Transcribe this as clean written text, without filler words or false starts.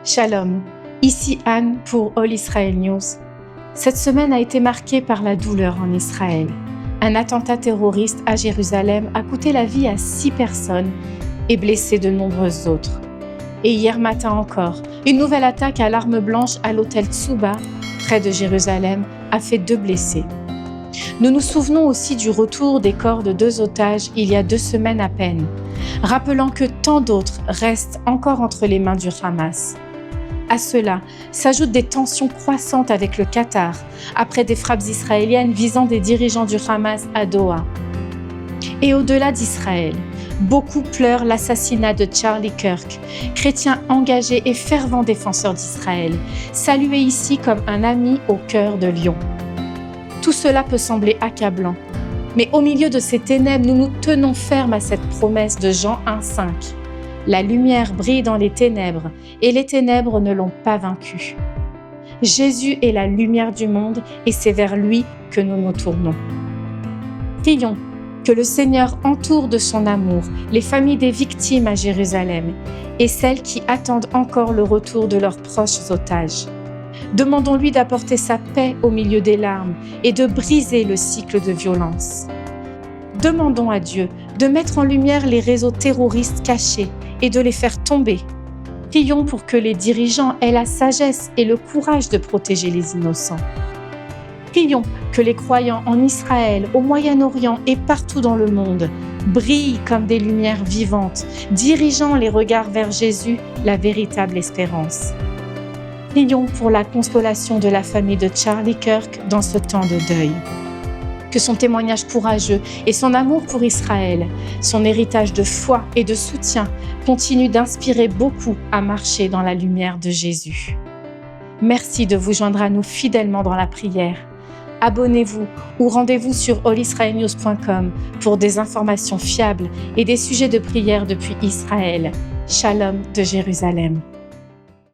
Shalom, ici Anne pour All Israel News. Cette semaine a été marquée par la douleur en Israël. Un attentat terroriste à Jérusalem a coûté la vie à 6 personnes et blessé de nombreuses autres. Et hier matin encore, une nouvelle attaque à l'arme blanche à l'hôtel Tsuba, près de Jérusalem, a fait 2 blessés. Nous nous souvenons aussi du retour des corps de 2 otages il y a 2 semaines à peine, rappelant que tant d'autres restent encore entre les mains du Hamas. À cela s'ajoutent des tensions croissantes avec le Qatar, après des frappes israéliennes visant des dirigeants du Hamas à Doha. Et au-delà d'Israël, beaucoup pleurent l'assassinat de Charlie Kirk, chrétien engagé et fervent défenseur d'Israël, salué ici comme un ami au cœur de lion. Tout cela peut sembler accablant, mais au milieu de ces ténèbres, nous nous tenons fermes à cette promesse de Jean 1,5. La lumière brille dans les ténèbres, et les ténèbres ne l'ont pas vaincue. Jésus est la lumière du monde, et c'est vers lui que nous nous tournons. Prions que le Seigneur entoure de son amour les familles des victimes à Jérusalem et celles qui attendent encore le retour de leurs proches otages. Demandons-lui d'apporter sa paix au milieu des larmes et de briser le cycle de violence. Demandons à Dieu de mettre en lumière les réseaux terroristes cachés et de les faire tomber. Prions pour que les dirigeants aient la sagesse et le courage de protéger les innocents. Prions que les croyants en Israël, au Moyen-Orient et partout dans le monde brillent comme des lumières vivantes, dirigeant les regards vers Jésus, la véritable espérance. Prions pour la consolation de la famille de Charlie Kirk dans ce temps de deuil. Que son témoignage courageux et son amour pour Israël, son héritage de foi et de soutien continuent d'inspirer beaucoup à marcher dans la lumière de Jésus. Merci de vous joindre à nous fidèlement dans la prière. Abonnez-vous ou rendez-vous sur allisraelnews.com pour des informations fiables et des sujets de prière depuis Israël. Shalom de Jérusalem.